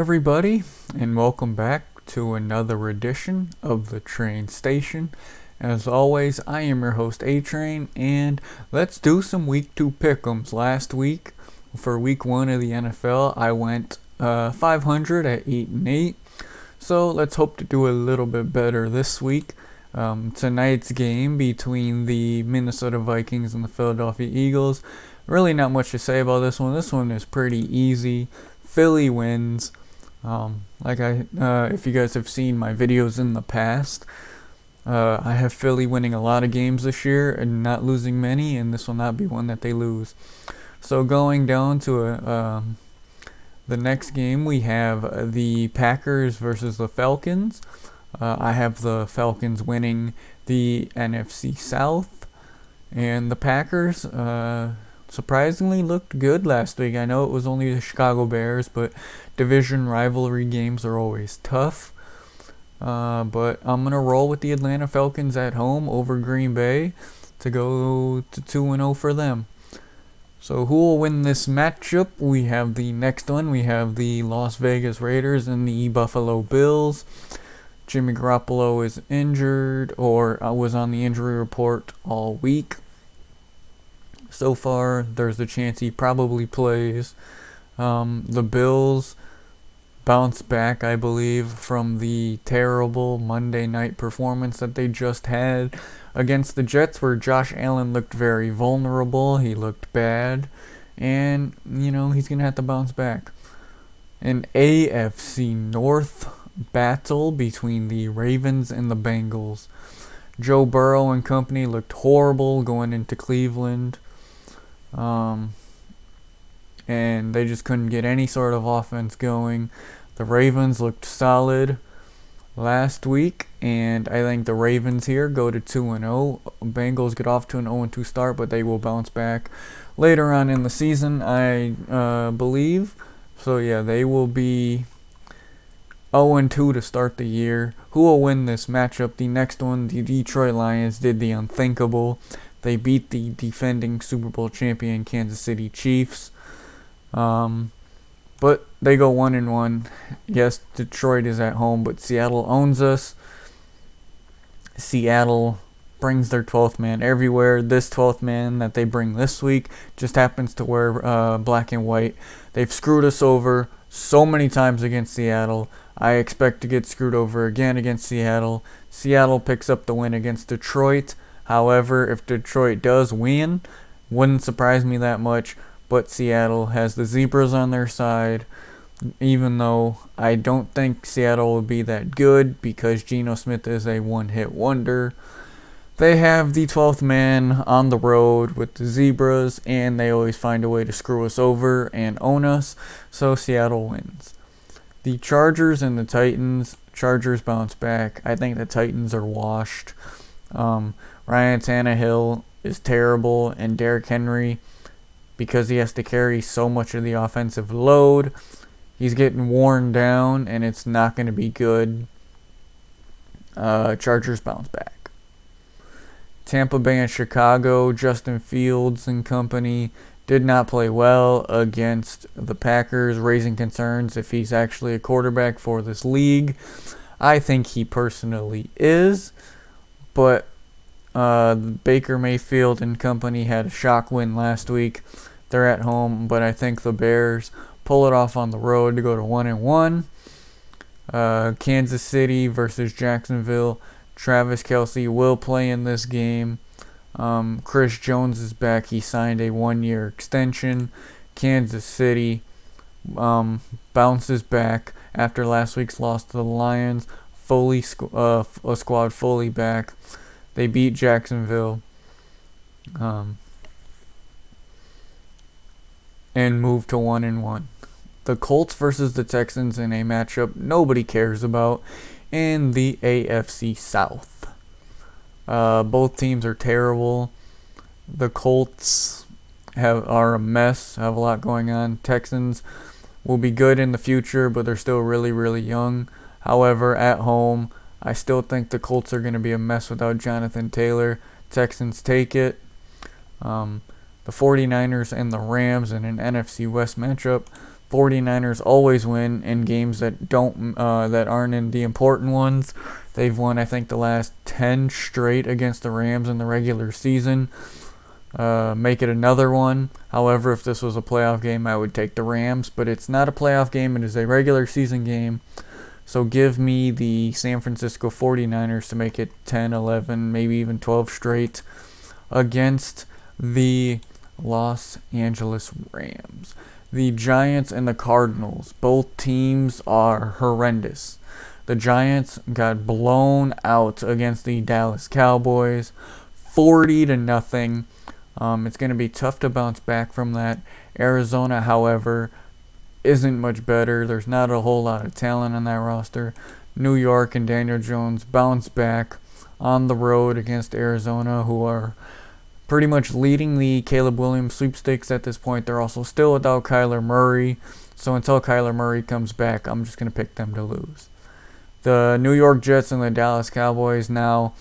everybody, and welcome back to another edition of the Train Station. As always, I am your host A-Train, and let's do some Week 2 pick'ems. Last week, for Week 1 of the NFL, I went 500 at 8-8, so let's hope to do a little bit better this week. Tonight's game between the Minnesota Vikings and the Philadelphia Eagles, really not much to say about this one. This one is pretty easy. Philly wins. If you guys have seen my videos in the past, I have Philly winning a lot of games this year and not losing many, and this will not be one that they lose. So going down to the next game, we have the Packers versus the Falcons. I have the Falcons winning the NFC South, and the Packers surprisingly looked good last week. I know it was only the Chicago Bears, but division rivalry games are always tough. But I'm going to roll with the Atlanta Falcons at home over Green Bay to go to 2-0 for them. So who will win this matchup? We have the next one. We have the Las Vegas Raiders and the Buffalo Bills. Jimmy Garoppolo is injured, or was on the injury report all week. So far, there's a chance he probably plays. The Bills bounced back, I believe, from the terrible Monday night performance that they just had against the Jets, where Josh Allen looked very vulnerable. He looked bad, and he's gonna have to bounce back. An AFC North battle between the Ravens and the Bengals. Joe Burrow and company looked horrible going into Cleveland. And they just couldn't get any sort of offense going. The Ravens looked solid last week, and I think the Ravens here go to 2-0. Bengals get off to an 0-2 start, but they will bounce back later on in the season, I believe. So yeah, they will be 0-2 to start the year. Who will win this matchup? The next one, the Detroit Lions did the unthinkable. They beat the defending Super Bowl champion Kansas City Chiefs. But they go 1-1. Yes, Detroit is at home, but Seattle owns us. Seattle brings their 12th man everywhere. This 12th man that they bring this week just happens to wear black and white. They've screwed us over so many times against Seattle. I expect to get screwed over again against Seattle. Seattle picks up the win against Detroit. However, if Detroit does win, wouldn't surprise me that much. But Seattle has the Zebras on their side, even though I don't think Seattle will be that good because Geno Smith is a one-hit wonder. They have the 12th man on the road with the Zebras, and they always find a way to screw us over and own us, so Seattle wins. The Chargers and the Titans. Chargers bounce back. I think the Titans are washed. Ryan Tannehill is terrible, and Derrick Henry, because he has to carry so much of the offensive load, he's getting worn down, and it's not going to be good. Chargers bounce back. Tampa Bay and Chicago. Justin Fields and company did not play well against the Packers, raising concerns if he's actually a quarterback for this league. I think he personally is, but Baker Mayfield and company had a shock win last week. They're at home, but I think the Bears pull it off on the road to go to 1-1. Kansas City versus Jacksonville. Travis Kelce will play in this game. Chris Jones is back. He signed a 1-year extension. Kansas City bounces back after last week's loss to the Lions. A squad fully back. They beat Jacksonville and move to 1-1. The Colts versus the Texans in a matchup nobody cares about in the AFC South. Both teams are terrible. The Colts are a mess, have a lot going on. Texans will be good in the future, but they're still really, really young. However, at home, I still think the Colts are going to be a mess without Jonathan Taylor. Texans take it. The 49ers and the Rams in an NFC West matchup. 49ers always win in games that that aren't in the important ones. They've won, I think, the last 10 straight against the Rams in the regular season. Make it another one. However, if this was a playoff game, I would take the Rams, but it's not a playoff game. It is a regular season game. So give me the San Francisco 49ers to make it 10, 11, maybe even 12 straight against the Los Angeles Rams. The Giants and the Cardinals, both teams are horrendous. The Giants got blown out against the Dallas Cowboys, 40-0. It's going to be tough to bounce back from that. Arizona, however, isn't much better. There's not a whole lot of talent on that roster. New York and Daniel Jones bounce back on the road against Arizona, who are pretty much leading the Caleb Williams sweepstakes at this point. They're also still without Kyler Murray. So until Kyler Murray comes back, I'm just going to pick them to lose. The New York Jets and the Dallas Cowboys. Now,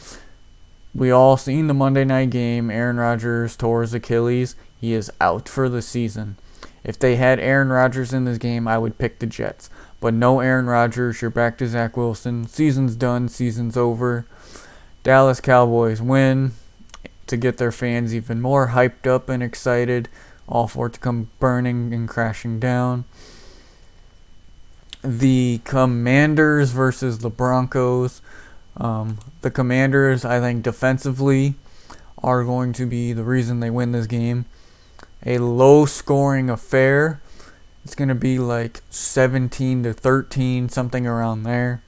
we all seen the Monday night game. Aaron Rodgers tore his Achilles. He is out for the season. If they had Aaron Rodgers in this game, I would pick the Jets. But no Aaron Rodgers. You're back to Zach Wilson. Season's done. Season's over. Dallas Cowboys win to get their fans even more hyped up and excited. All for it to come burning and crashing down. The Commanders versus the Broncos. The Commanders, I think, defensively are going to be the reason they win this game. A low-scoring affair. It's going to be like 17-13, something around there.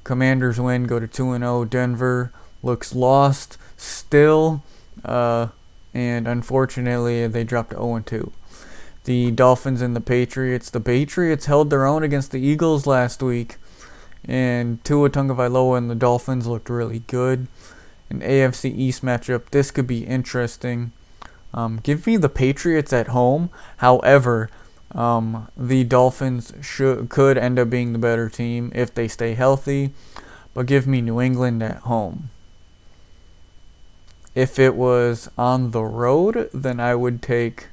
Commanders win, go to 2-0. Denver looks lost still, and unfortunately, they dropped to 0-2. The Dolphins and the Patriots. The Patriots held their own against the Eagles last week, and Tua Tagovailoa and the Dolphins looked really good. An AFC East matchup. This could be interesting. Give me the Patriots at home. However, the Dolphins could end up being the better team if they stay healthy. But give me New England at home. If it was on the road, then I would take...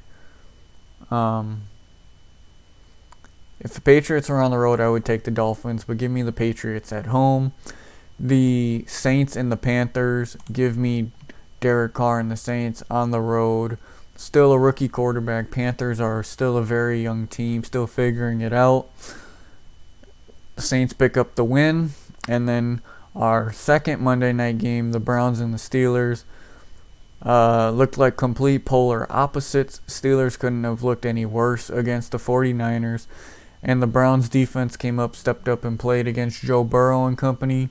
if the Patriots are on the road, I would take the Dolphins. But give me the Patriots at home. The Saints and the Panthers. Give me Derek Carr and the Saints on the road. Still a rookie quarterback. Panthers are still a very young team, still figuring it out. The Saints pick up the win. And then our second Monday night game, the Browns and the Steelers, looked like complete polar opposites. Steelers couldn't have looked any worse against the 49ers. And the Browns defense stepped up and played against Joe Burrow and company.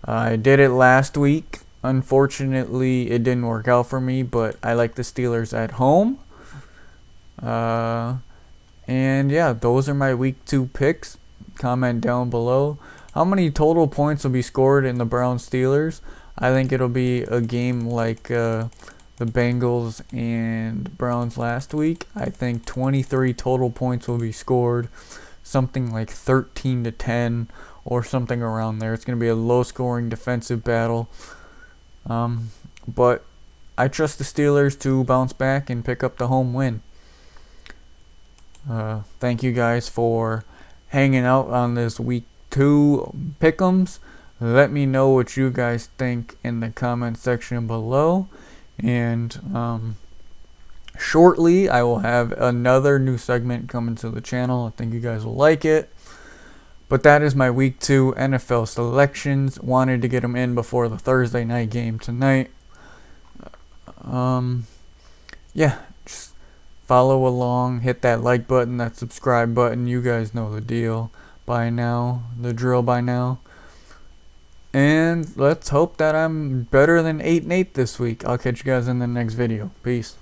I did it last week. Unfortunately, it didn't work out for me, but I like the Steelers at home. And yeah, those are my week 2 picks. Comment down below. How many total points will be scored in the Browns-Steelers? I think it'll be a game like the Bengals and Browns last week. I think 23 total points will be scored. Something like 13-10 or something around there. It's going to be a low-scoring defensive battle. But I trust the Steelers to bounce back and pick up the home win. Thank you guys for hanging out on this week 2 pick'ems. Let me know what you guys think in the comment section below. And shortly, I will have another new segment coming to the channel. I think you guys will like it. But that is my week 2 NFL selections. Wanted to get them in before the Thursday night game tonight. Yeah, just follow along. Hit that like button, that subscribe button. You guys know the deal by now. The drill by now. And let's hope that I'm better than 8-8 this week. I'll catch you guys in the next video. Peace.